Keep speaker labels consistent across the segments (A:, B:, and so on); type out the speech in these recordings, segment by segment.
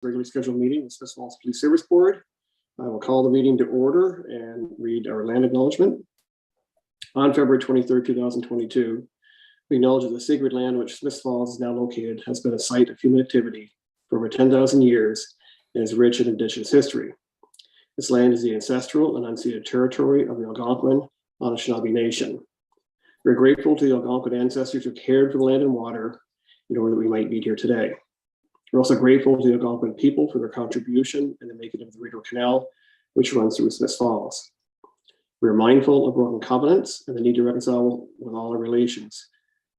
A: regularly scheduled meeting of Smiths Falls Police Service Board. I will call the meeting to order and read our land acknowledgement. On February 23rd, 2022, we acknowledge that the sacred land which Smiths Falls is now located has been a site of human activity for over 10,000 years and is rich in Indigenous history. This land is the ancestral and unceded territory of the Algonquin Anishinaabe Nation. We're grateful to the Algonquin ancestors who cared for the land and water in order that we might be here today. We're also grateful to the Algonquin people for their contribution in the making of the Rideau Canal, which runs through Smiths Falls. We're mindful of broken covenants and the need to reconcile with all our relations.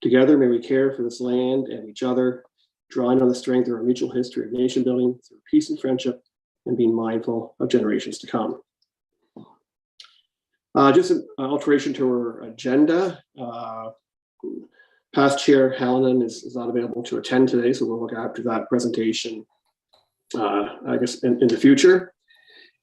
A: Together, may we care for this land and each other, drawing on the strength of our mutual history of nation building through peace and friendship, and being mindful of generations to come. Just an alteration to our agenda. Past Chair Hallinan is not available to attend today, so we'll look after that presentation, I guess, in the future.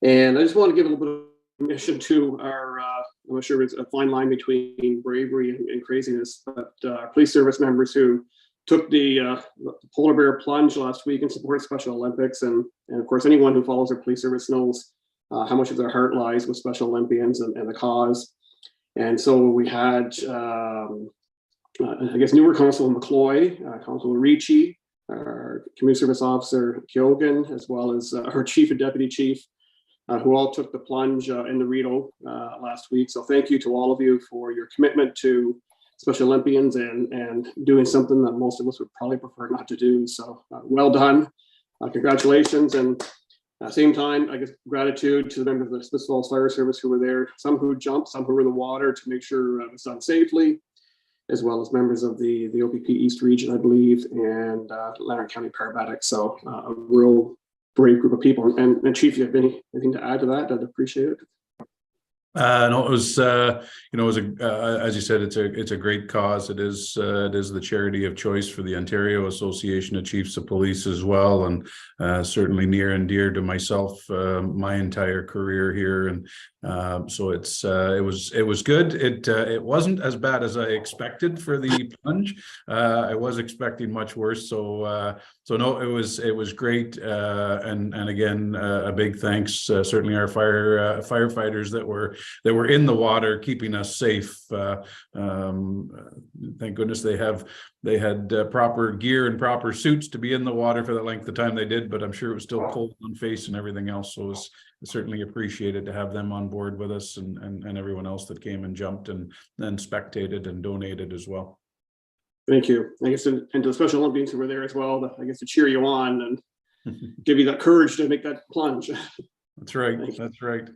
A: And I just want to give a little bit of permission to our, I'm not sure if it's a fine line between bravery and craziness, but police service members who took the polar bear plunge last week in support of Special Olympics. And of course, anyone who follows their police service knows how much of their heart lies with Special Olympians and the cause. And so we had, I guess, newer Constable McCloy, Constable Ricci, our Community Service Officer Kyogan, as well as our Chief and Deputy Chief, who all took the plunge in the Rideau last week. So thank you to all of you for your commitment to Special Olympians and doing something that most of us would probably prefer not to do. So well done. Congratulations. And at the same time, I guess, gratitude to the members of the Smiths Falls Fire Service who were there, some who jumped, some who were in the water to make sure it was done safely, as well as members of the OPP East region, I believe, and Lanark County paramedics. So a real brave group of people. And Chief, you have anything to add to that? I'd appreciate it.
B: No, it was, as you said, it's a great cause. It is the charity of choice for the Ontario Association of Chiefs of Police as well, and certainly near and dear to myself, my entire career here. And so it was good. It wasn't as bad as I expected for the plunge. I was expecting much worse. So no, it was great. And again, a big thanks, certainly our firefighters that were in the water, keeping us safe. Thank goodness they had proper gear and proper suits to be in the water for the length of time they did, but I'm sure it was still cold on face and everything else. So it was certainly appreciated to have them on board with us and everyone else that came and jumped and spectated and donated as well. Thank you. I guess, and to the Special Olympians who were there as well, I guess, to cheer you on and give you that courage to make that plunge. That's right. That's right.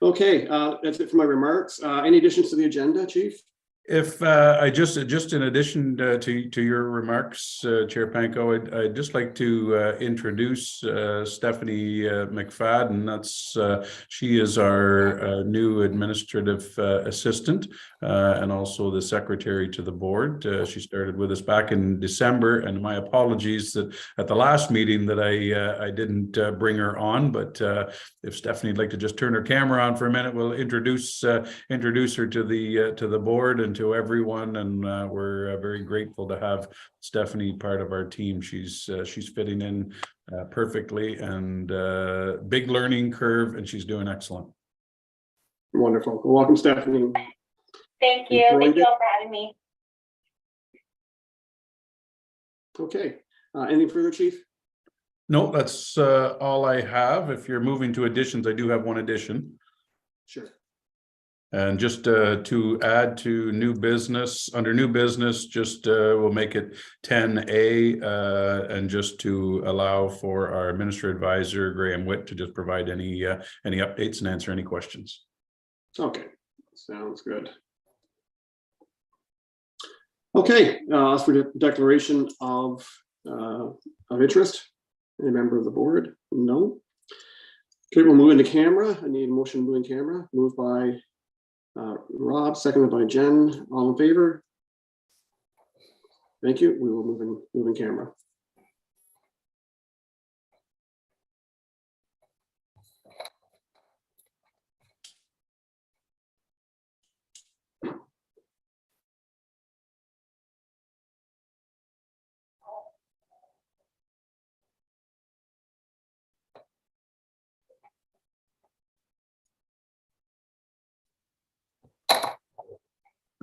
A: Okay, that's it for my remarks. Any additions to the agenda, Chief?
B: If I just in addition to your remarks, Chair Panko, I'd just like to introduce Stephanie McFadden. That's she is our new administrative assistant and also the secretary to the board. She started with us back in December, and my apologies that at the last meeting that I didn't bring her on. But if Stephanie'd like to just turn her camera on for a minute, we'll introduce her to the board and to everyone, and we're very grateful to have Stephanie part of our team. She's fitting in perfectly, and big learning curve, and she's doing excellent.
A: Wonderful. Well, welcome, Stephanie.
C: Thank you. Thank you all for having me.
A: Okay. Anything further, Chief?
B: No, that's all I have. If you're moving to additions, I do have one addition.
A: Sure.
B: And just to add to new business, under new business, just we'll make it 10A, and just to allow for our administrative advisor, Graham Witt, to just provide any updates and answer any questions.
A: Okay, sounds good. Okay, as for the declaration of interest, any member of the board? No. Okay, we'll move into camera. I need a motion to move in camera. Moved by Rob, seconded by Jen. All in favor? Thank you. We will move in camera.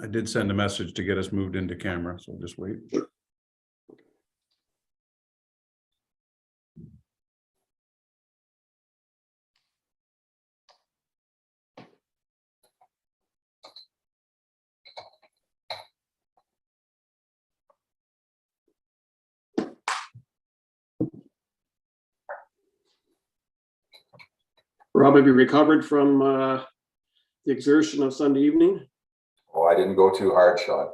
B: I did send a message to get us moved into camera, so just wait.
A: Rob, have you recovered from the exertion of Sunday evening?
D: Oh, I didn't go too hard, Sean.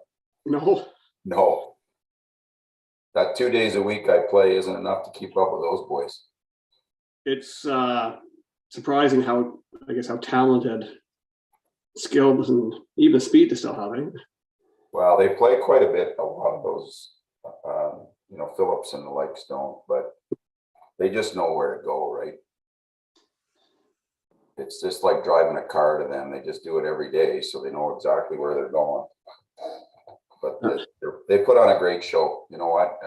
A: No.
D: No. That 2 days a week I play isn't enough to keep up with those boys.
A: It's surprising how, I guess, how talented, skilled, and even speed they still have.
D: Well, they play quite a bit. A lot of those, Phillips and the likes don't, but they just know where to go, right? It's just like driving a car to them. They just do it every day, so they know exactly where they're going. But they put on a great show. You know what?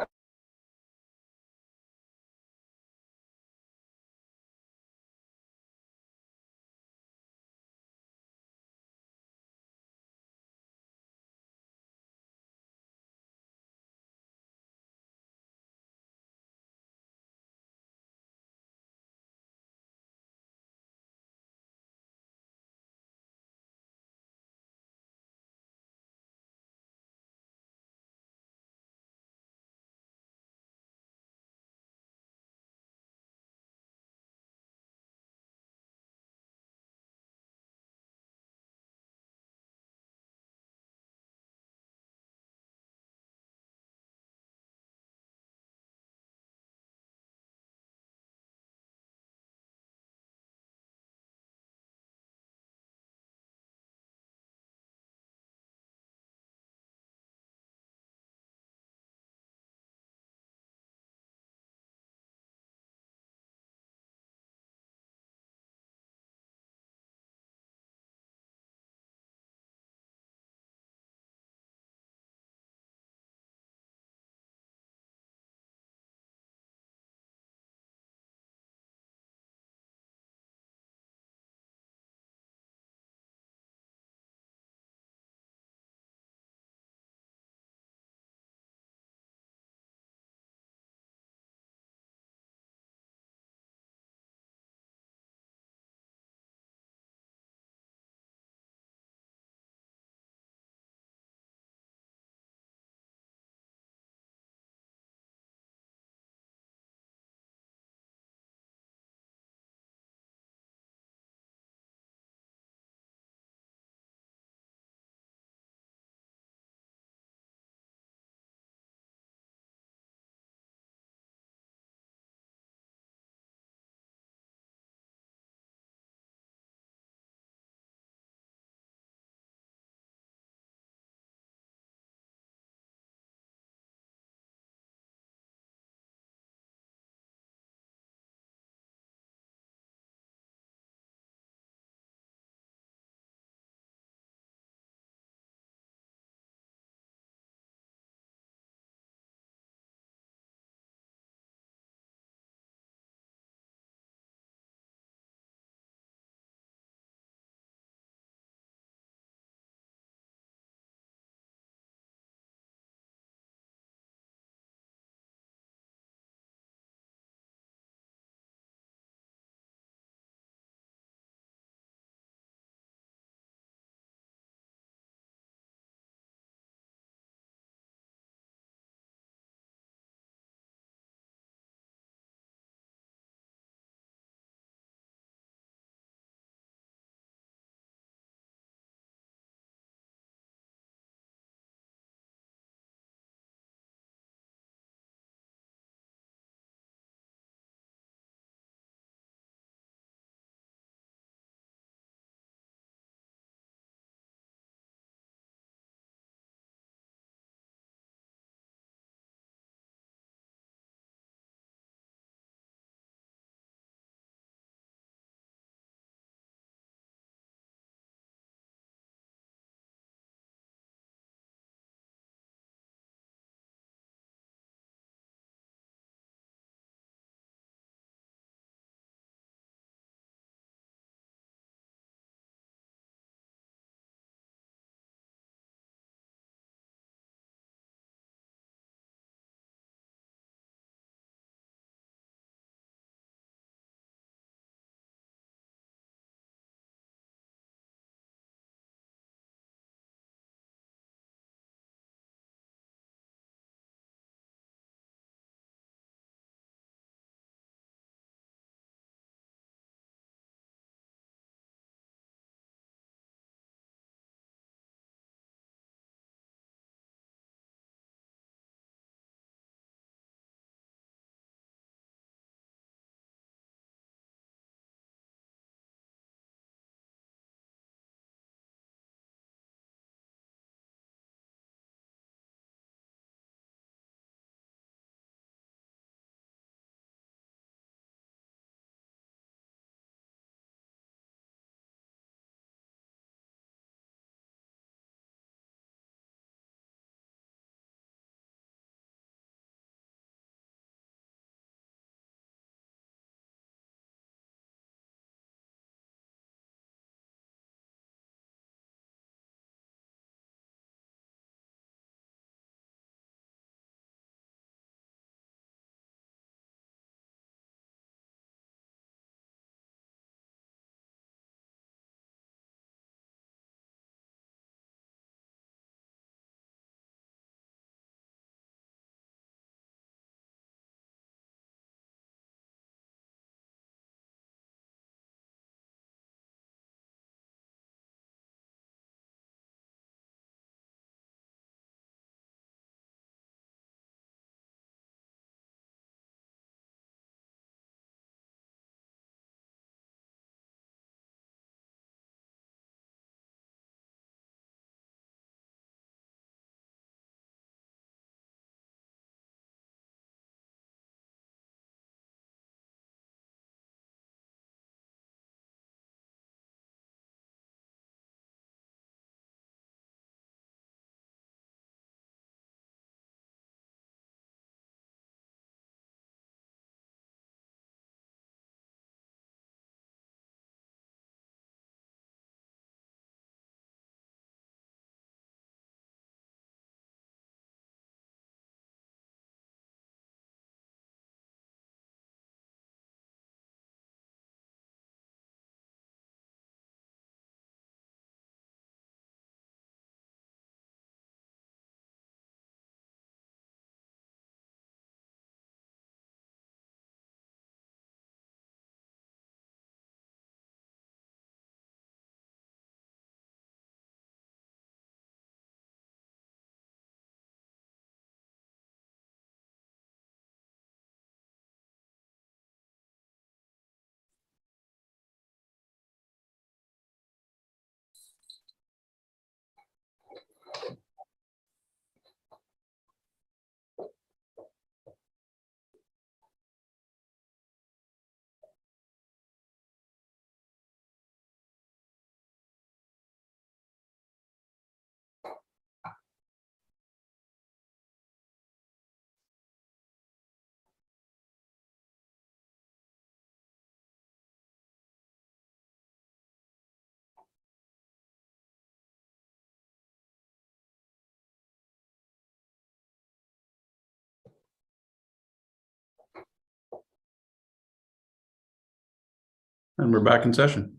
B: And we're back in session.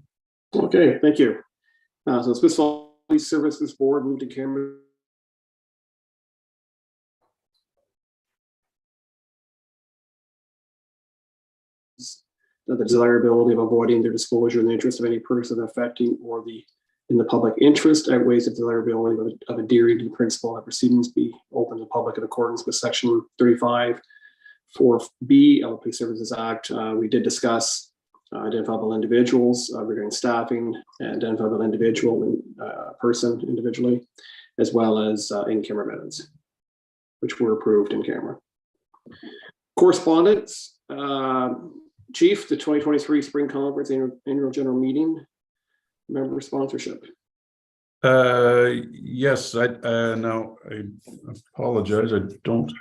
A: Okay, thank you. So Smiths Falls Police Services Board moved to Canberra. The desirability of avoiding their disclosure in the interest of any person affecting or in the public interest outweighs the desirability of adhering to the principle that proceedings be open to the public in accordance with Section 35 4B of the Police Services Act. We did discuss identifiable individuals regarding staffing, identifiable individual and person individually, as well as in-camera minutes, which were approved in camera. Correspondence. Chief, the 2023 Spring Conference Annual General Meeting, member sponsorship.
B: Yes, now I apologize. I don't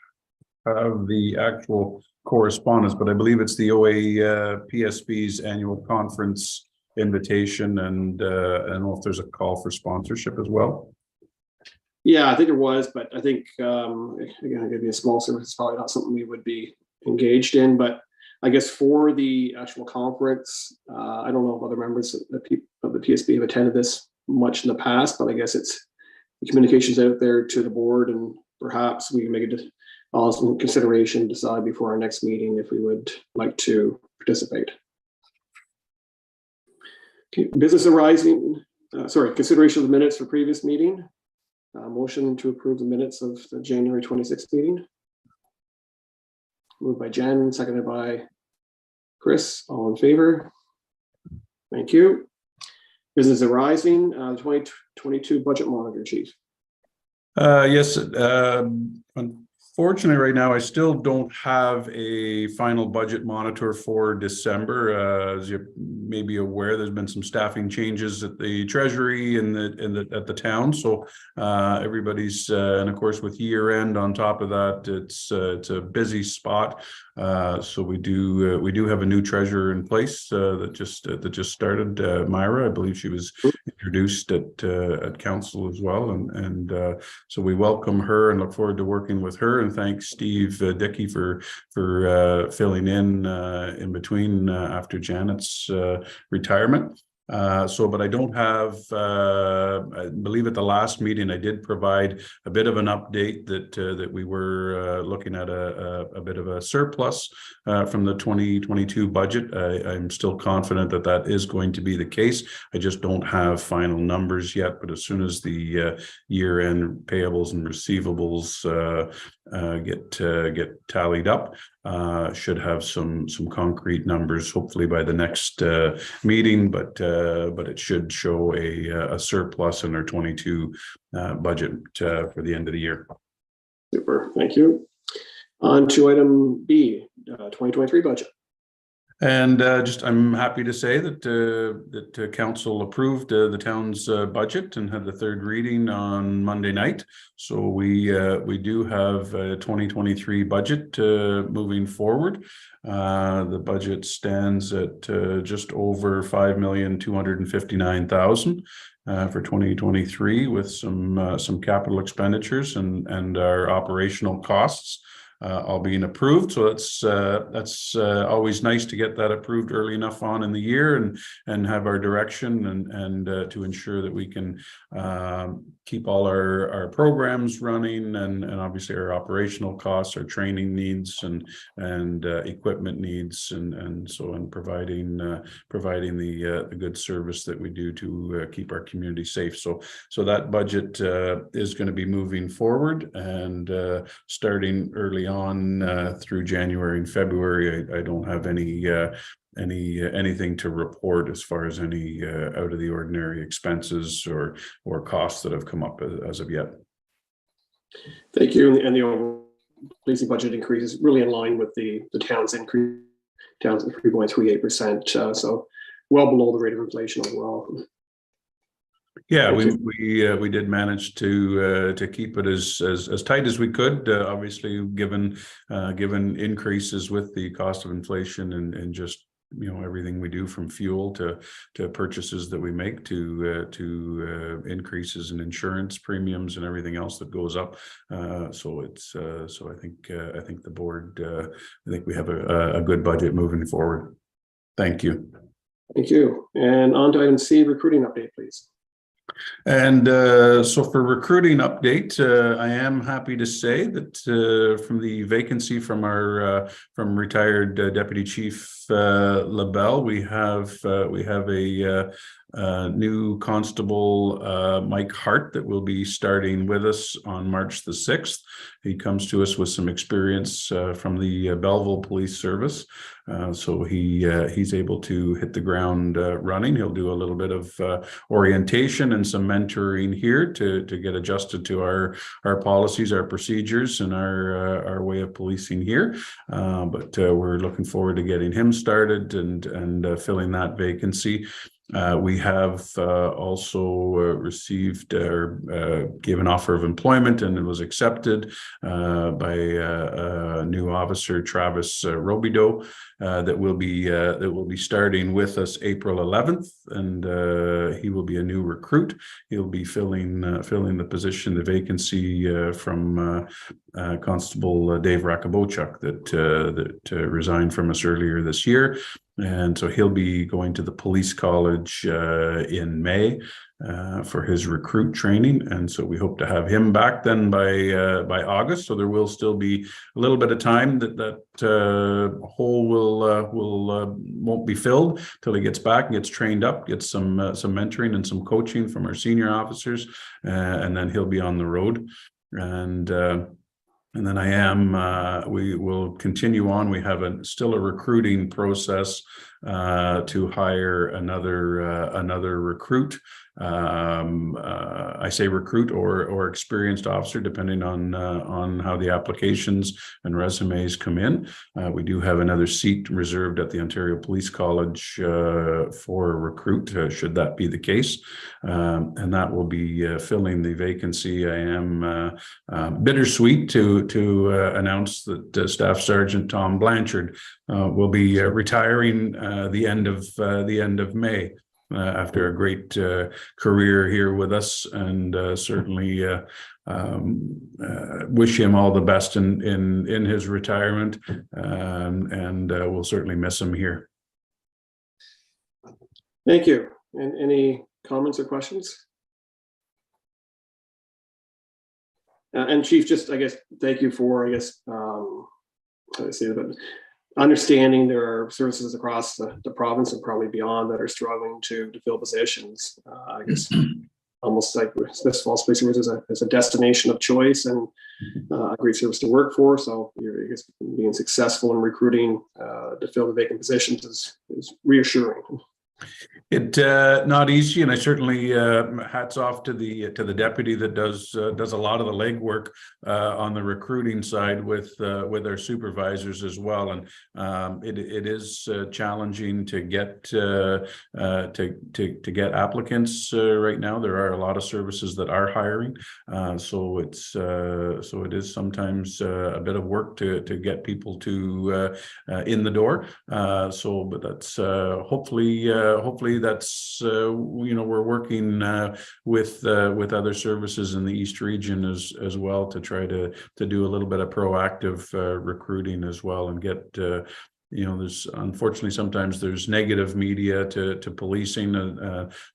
B: have the actual correspondence, but I believe it's the OA PSB's annual conference invitation, and I don't know if there's a call for sponsorship as well.
A: Yeah, I think there was, but I think again, it'd be a small service. It's probably not something we would be engaged in, but I guess for the actual conference, I don't know if other members of the PSB have attended this much in the past, but I guess it's the communications out there to the board, and perhaps we can make it also consideration, decide before our next meeting if we would like to participate. Okay, business arising, consideration of the minutes for previous meeting. Motion to approve the minutes of the January 26th meeting. Moved by Jen, seconded by Chris. All in favor? Thank you. Business arising, 2022 budget monitor, Chief.
B: Yes, unfortunately, right now I still don't have a final budget monitor for December. As you may be aware, there's been some staffing changes at the Treasury and at the town. So everybody's and of course with year end on top of that, it's a busy spot. So we do have a new treasurer in place that just started. Myra, I believe she was introduced at council as well, and so we welcome her and look forward to working with her. And thanks Steve Dickey for filling in between after Janet's retirement. But I don't have, I believe at the last meeting, I did provide a bit of an update that we were looking at a bit of a surplus from the 2022 budget. I'm still confident that that is going to be the case. I just don't have final numbers yet, but as soon as the year-end payables and receivables get tallied up, should have some concrete numbers hopefully by the next meeting, but it should show a surplus in our 22 budget for the end of the year.
A: Super, thank you. On to item B, 2023 budget.
B: And I'm happy to say that council approved the town's budget and had the third reading on Monday night. So we do have a 2023 budget moving forward. The budget stands at just over $5,259,000 for 2023, with some capital expenditures and our operational costs all being approved. So that's always nice to get that approved early enough on in the year and have our direction and to ensure that we can keep all our programs running and obviously our operational costs, our training needs and equipment needs and providing the good service that we do to keep our community safe. So that budget is going to be moving forward and starting early on through January and February. I don't have anything to report as far as any out of the ordinary expenses or costs that have come up as of yet.
A: Thank you. And the overall policing budget increase is really in line with the town's increase. Town's 3.38%, so well below the rate of inflation overall.
B: Yeah, we did manage to keep it as tight as we could. Obviously, given increases with the cost of inflation and just everything we do from fuel to purchases that we make to increases in insurance premiums and everything else that goes up. So I think the board I think we have a good budget moving forward. Thank you.
A: Thank you. And on to item C, recruiting update, please.
B: And so for recruiting update, I am happy to say that from the vacancy from our from retired Deputy Chief LaBelle, we have a new constable, Mike Hart, that will be starting with us on March the 6th. He comes to us with some experience from the Belleville Police Service. So he's able to hit the ground running. He'll do a little bit of orientation and some mentoring here to get adjusted to our policies, our procedures, and our way of policing here. But we're looking forward to getting him started and filling that vacancy. We have also received or gave an offer of employment, and it was accepted by a new officer, Travis Robideau, that will be starting with us April 11th, and he will be a new recruit. He'll be filling the position, the vacancy from Constable Dave Rakabochuk that resigned from us earlier this year. And so he'll be going to the police college in May for his recruit training, and so we hope to have him back then by August. So there will still be a little bit of time that hole won't be filled till he gets back and gets trained up, gets some mentoring and some coaching from our senior officers, and then he'll be on the road. And then we will continue on. We have still a recruiting process to hire another recruit. I say recruit or experienced officer, depending on how the applications and resumes come in. We do have another seat reserved at the Ontario Police College for a recruit, should that be the case. And that will be filling the vacancy. I am bittersweet to announce that Staff Sergeant Tom Blanchard will be retiring the end of May. After a great career here with us, and certainly wish him all the best in his retirement, and we'll certainly miss him here.
A: Thank you. And any comments or questions? And Chief, just thank you for how do I say that? Understanding there are services across the province and probably beyond that are struggling to fill positions. I guess almost like Smiths Falls Police Service is a destination of choice and a great service to work for. So you're being successful in recruiting to fill the vacant positions is reassuring.
B: It not easy, and I certainly hats off to the deputy that does a lot of the legwork on the recruiting side with our supervisors as well. And it is challenging to get applicants right now. There are a lot of services that are hiring, so it is sometimes a bit of work to get people to in the door. But that's hopefully that's we're working with other services in the East region as well to try to do a little bit of proactive recruiting as well, and get there's unfortunately sometimes there's negative media to policing,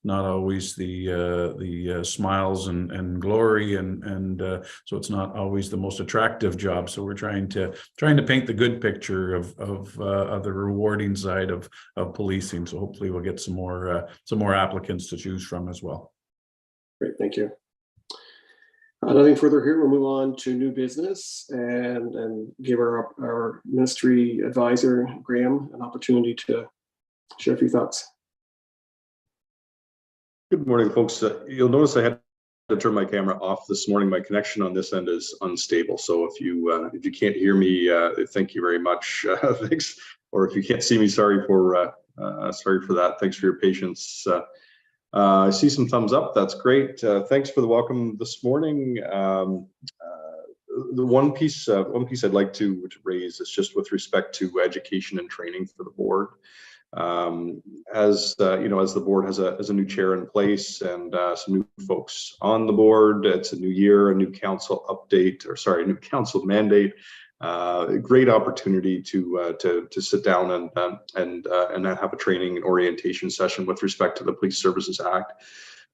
B: not always the smiles and glory, and so it's not always the most attractive job. So we're trying to paint the good picture of the rewarding side of policing. So hopefully we'll get some more applicants to choose from as well.
A: Great, thank you. Nothing further here. We'll move on to new business and give our ministry advisor, Graham, an opportunity to share a few thoughts.
E: Good morning, folks. You'll notice I had to turn my camera off this morning. My connection on this end is unstable. So if you can't hear me, thank you very much. Thanks. Or if you can't see me, sorry for that. Thanks for your patience. I see some thumbs up. That's great. Thanks for the welcome this morning. The one piece I'd like to raise is just with respect to education and training for the board. As the board has a new chair in place and some new folks on the board. It's a new year, a new council update, or sorry, a new council mandate. great opportunity to sit down and have a training and orientation session with respect to the Police Services Act.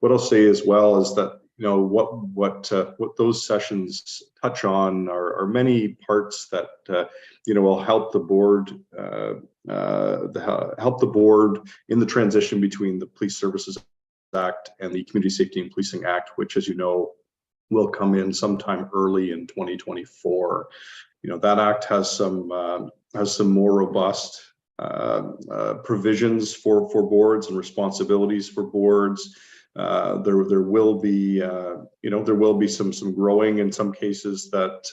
E: What I'll say as well is that, you know, what those sessions touch on are many parts that you know, will help the board in the transition between the Police Services Act and the Community Safety and Policing Act, which, as you know, will come in sometime early in 2024. You know, that act has some more robust provisions for boards and responsibilities for boards. There will be you know, there will be some growing in some cases that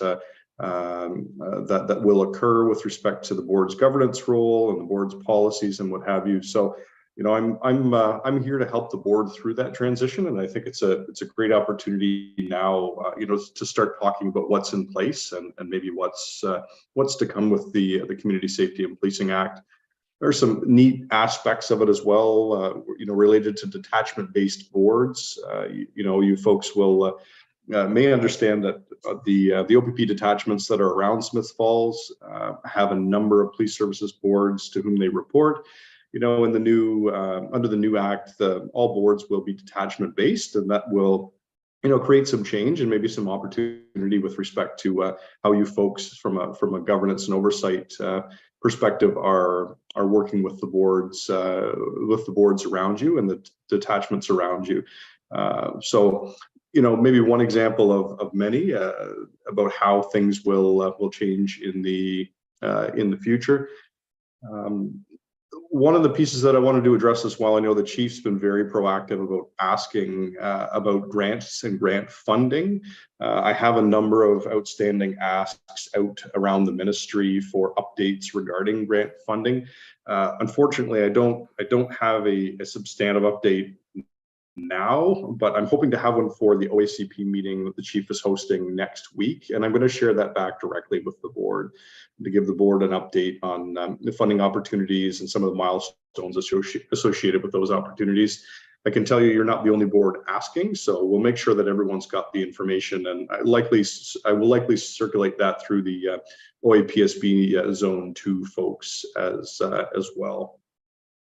E: that will occur with respect to the board's governance role and the board's policies and what have you. So, you know, I'm here to help the board through that transition, and I think it's a great opportunity now, you know, to start talking about what's in place and maybe what's to come with the Community Safety and Policing Act. There are some neat aspects of it as well, you know, related to detachment-based boards. You know, you folks will may understand that the OPP detachments that are around Smiths Falls have a number of police services boards to whom they report. You know, in the new under the new act, all boards will be detachment-based, and that will, you know, create some change and maybe some opportunity with respect to how you folks from a governance and oversight perspective are working with the boards around you and the detachments around you. So, you know, maybe one example of many about how things will change in the future. One of the pieces that I wanted to address as well, I know the chief's been very proactive about asking about grants and grant funding. I have a number of outstanding asks out around the ministry for updates regarding grant funding. Unfortunately, I don't have a substantive update now, but I'm hoping to have one for the OACP meeting that the chief is hosting next week, and I'm going to share that back directly with the board to give the board an update on the funding opportunities and some of the milestones associated with those opportunities. I can tell you, you're not the only board asking, so we'll make sure that everyone's got the information, and I will likely circulate that through the OAPSB Zone 2 folks as well,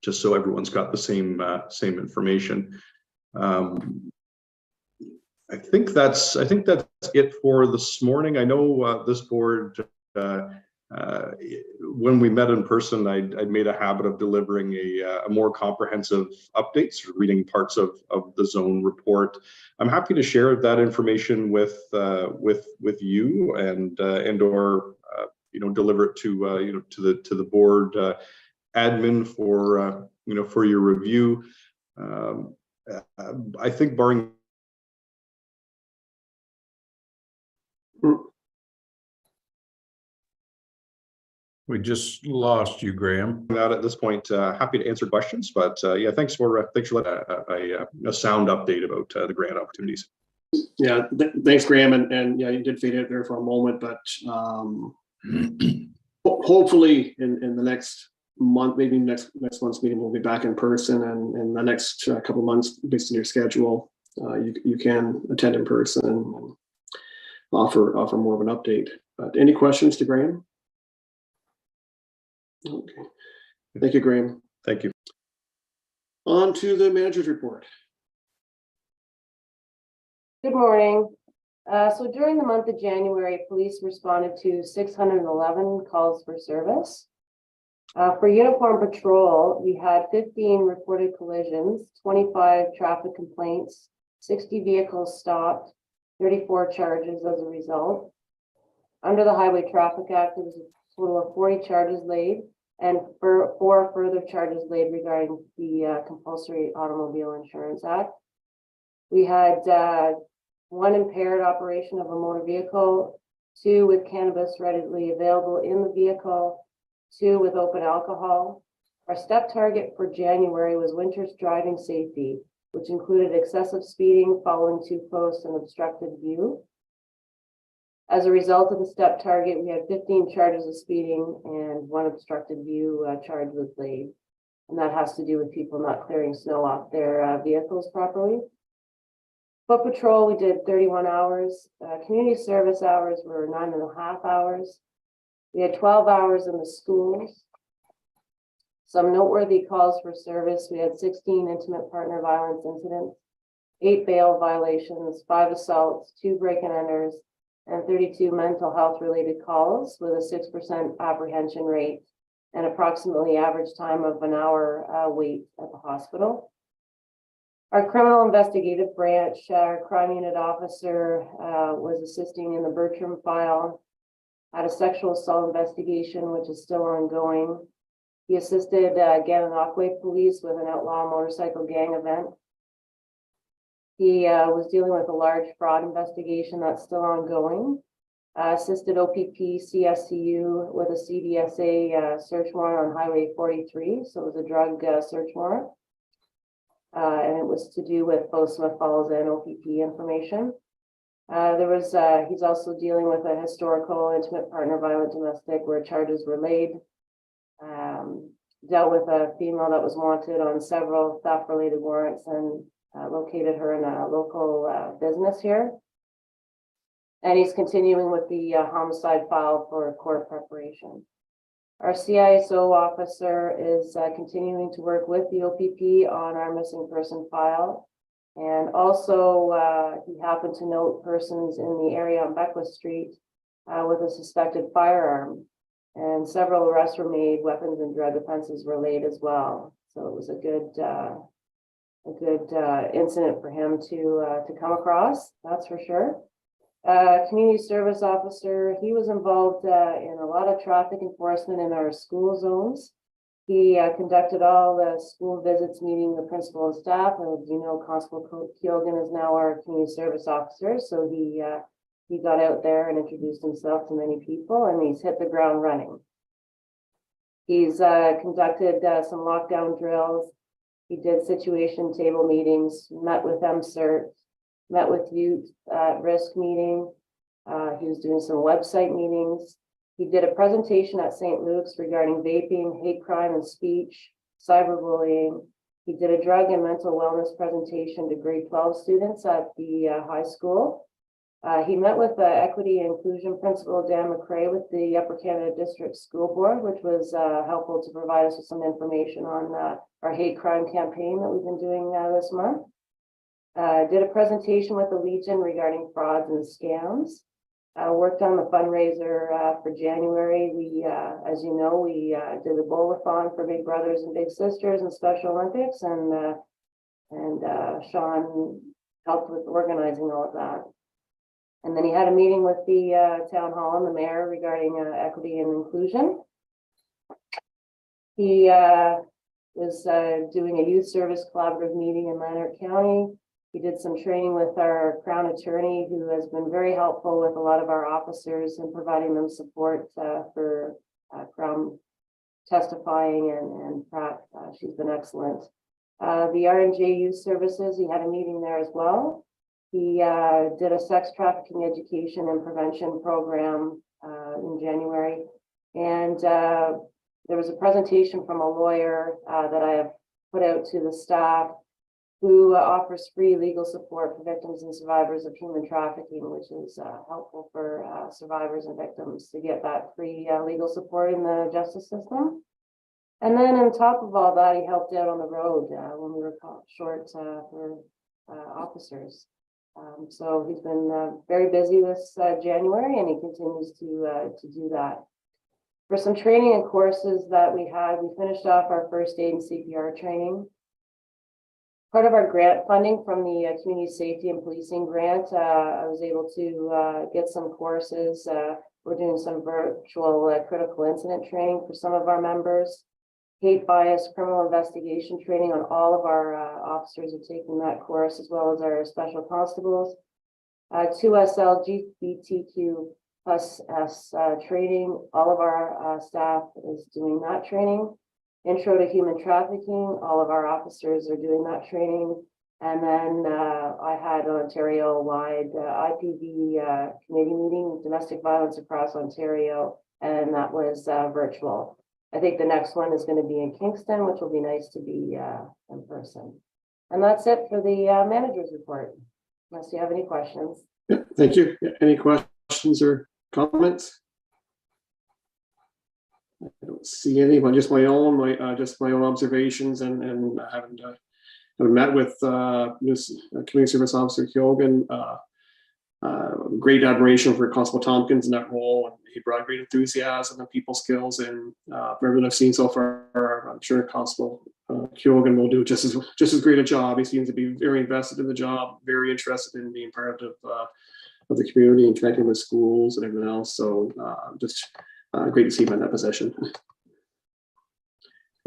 E: just so everyone's got the same information. I think that's it for this morning. I know this board, when we met in person, I made a habit of delivering a more comprehensive update, sort of reading parts of the zone report. I'm happy to share that information with you and or you know, deliver it to you know, to the board admin for you know, for your review. I think barring
B: We just lost you, Graham.
E: that at this point, happy to answer questions, but yeah, thanks for letting a sound update about the grant opportunities.
A: Yeah, thanks, Graham, and yeah, you did fade out there for a moment, but hopefully in the next month, maybe next month's meeting, we'll be back in person, and in the next couple months, based on your schedule, you can attend in person and offer more of an update. But any questions to Graham? Okay, thank you, Graham.
E: Thank you.
A: On to the manager's report.
F: Good morning. So during the month of January, police responded to 611 calls for service. For uniform patrol, we had 15 reported collisions, 25 traffic complaints, 60 vehicles stopped, 34 charges as a result. Under the Highway Traffic Act, there was a total of 40 charges laid and 4 further charges laid regarding the Compulsory Automobile Insurance Act. We had 1 impaired operation of a motor vehicle, 2 with cannabis readily available in the vehicle, 2 with open alcohol. Our step target for January was winter's driving safety, which included excessive speeding, following too close, and obstructed view. As a result of the step target, we had 15 charges of speeding and 1 obstructed view charge was laid. And that has to do with people not clearing snow off their vehicles properly. Foot patrol, we did 31 hours. Community service hours were 9.5 hours. We had 12 hours in the schools. Some noteworthy calls for service. We had 16 intimate partner violence incidents, 8 bail violations, 5 assaults, 2 break-and-enters, and 32 mental health related calls with a 6% apprehension rate and approximately average time of an hour wait at the hospital. Our criminal investigative branch, our crime unit officer was assisting in the Bertram file, had a sexual assault investigation, which is still ongoing. He assisted Gananoque police with an outlaw motorcycle gang event. He was dealing with a large fraud investigation that's still ongoing. Assisted OPP CSCU with a CDSA search warrant on Highway 43. So it was a drug search warrant. And it was to do with both Smith Falls and OPP information. He's also dealing with a historical intimate partner violent domestic where charges were laid. Dealt with a female that was wanted on several theft related warrants and located her in a local business here. And he's continuing with the homicide file for court preparation. Our CISO officer is continuing to work with the OPP on our missing person file. And also he happened to note persons in the area on Beckwith Street with a suspected firearm. And several arrests were made, weapons and drug offenses were laid as well. So it was a good incident for him to come across, that's for sure. Community service officer, he was involved in a lot of traffic enforcement in our school zones. He conducted all the school visits, meeting the principal and staff. And as you know, Constable Keoghan is now our community service officer. So he got out there and introduced himself to many people, and he's hit the ground running. He's conducted some lockdown drills. He did situation table meetings, met with MCERT, met with youth at risk meeting. He was doing some website meetings. He did a presentation at St. Luke's regarding vaping, hate crime and speech, cyberbullying. He did a drug and mental wellness presentation to grade 12 students at the high school. He met with the Equity and Inclusion Principal, Dan McCrae, with the Upper Canada District School Board, which was helpful to provide us with some information on our hate crime campaign that we've been doing this month. Did a presentation with the Legion regarding frauds and scams. Worked on the fundraiser for January. We, as you know, we did the bowl-a-thon for Big Brothers and Big Sisters and Special Olympics, and Sean helped with organizing all of that. And then he had a meeting with the town hall and the mayor regarding equity and inclusion. He was doing a youth service collaborative meeting in Lanark County. He did some training with our Crown attorney, who has been very helpful with a lot of our officers and providing them support for Crown testifying and prep. She's been excellent. The R&J Youth Services, he had a meeting there as well. He did a sex trafficking education and prevention program in January. And there was a presentation from a lawyer that I have put out to the staff, who offers free legal support for victims and survivors of human trafficking, which is helpful for survivors and victims to get that free legal support in the justice system. And then on top of all that, he helped out on the road when we were short for officers. So he's been very busy this January, and he continues to do that. For some training and courses that we had, we finished off our first aid and CPR training. Part of our grant funding from the Community Safety and Policing Grant, I was able to get some courses. We're doing some virtual critical incident training for some of our members. Hate bias criminal investigation training on all of our officers are taking that course, as well as our special constables. 2SL LGBTQ plus S training, all of our staff is doing that training. Intro to human trafficking, all of our officers are doing that training. And then I had an Ontario-wide IPV committee meeting, domestic violence across Ontario, and that was virtual. I think the next one is going to be in Kingston, which will be nice to be in person. And that's it for the manager's report, unless you have any questions.
A: Yeah, thank you. Any questions or comments? I don't see any, but just my own observations and having met with this Community Service Officer Kyogan. Great admiration for Constable Tompkins in that role, and he brought great enthusiasm and people skills. And from everything I've seen so far, I'm sure Constable Kyogan will do just as great a job. He seems to be very invested in the job, very interested in being part of the community and connecting with schools and everything else. So just great to see him in that position.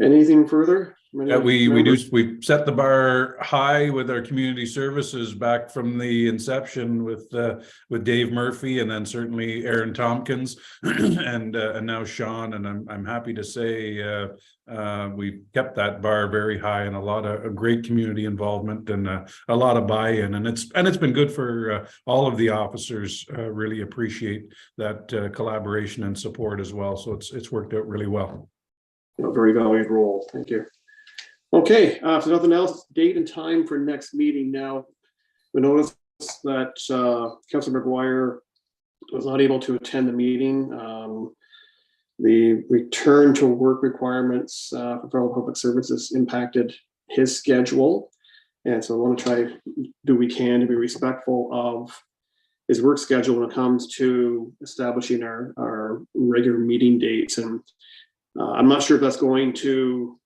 A: Anything further?
B: Yeah, we set the bar high with our community services back from the inception with Dave Murphy, and then certainly Aaron Tompkins and now Sean. And I'm happy to say we kept that bar very high, and a lot of great community involvement and a lot of buy-in, and it's been good for all of the officers. Really appreciate that collaboration and support as well. So it's worked out really well.
A: Very valued role. Thank you. Okay, if nothing else, date and time for next meeting. Now, we noticed that Councilor McGuire was not able to attend the meeting. The return to work requirements for federal public services impacted his schedule. And so I want to try to do what we can to be respectful of his work schedule when it comes to establishing our regular meeting dates. And I'm not sure if that's going to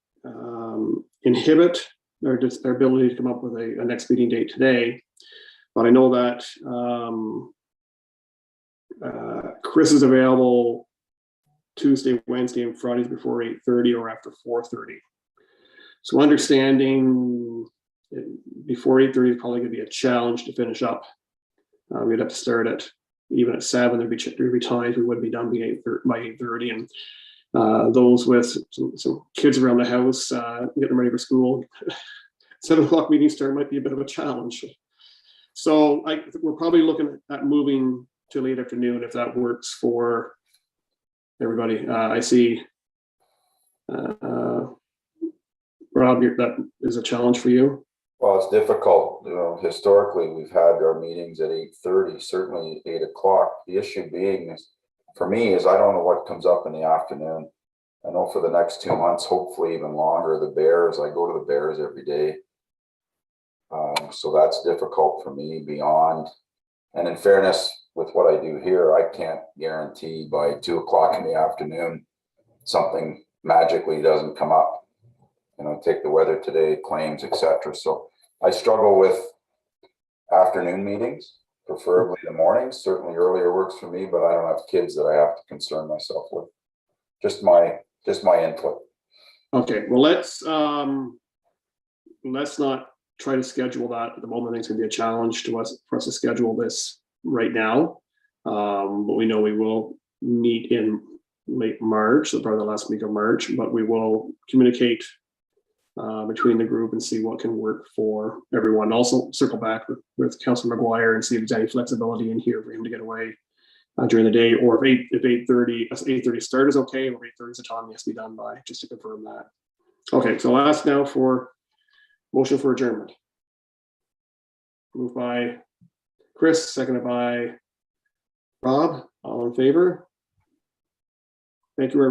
A: inhibit our ability to come up with a next meeting date today, but I know that Chris is available Tuesday, Wednesday, and Fridays before 8:30 or after 4:30. So understanding before 8:30 is probably going to be a challenge to finish up. We'd have to start at even at 7. There'd be times we wouldn't be done by 8:30, and those with some kids around the house getting ready for school, 7 o'clock meeting start might be a bit of a challenge. So we're probably looking at moving to late afternoon if that works for everybody. I see Rob, that is a challenge for you.
D: Well, it's difficult. You know, historically, we've had our meetings at 8:30, certainly 8 o'clock. The issue being is, for me, is I don't know what comes up in the afternoon. I know for the next 2 months, hopefully even longer, the Bears, I go to the Bears every day. So that's difficult for me beyond. And in fairness, with what I do here, I can't guarantee by 2 o'clock in the afternoon, something magically doesn't come up. You know, take the weather today, claims, etc. So I struggle with afternoon meetings. Preferably the mornings. Certainly earlier works for me, but I don't have kids that I have to concern myself with. Just my input.
A: Okay, well, let's not try to schedule that at the moment. I think it's gonna be a challenge to us for us to schedule this right now. But we know we will meet in late March, so probably the last week of March, but we will communicate between the group and see what can work for everyone. Also circle back with Councilor McGuire and see if there's any flexibility in here for him to get away during the day, or if 8:30 start is okay, or 8:30 is the time he has to be done by, just to confirm that. Okay, so I'll ask now for motion for adjournment. Moved by Chris, seconded by Rob. All in favor? Thank you, everybody.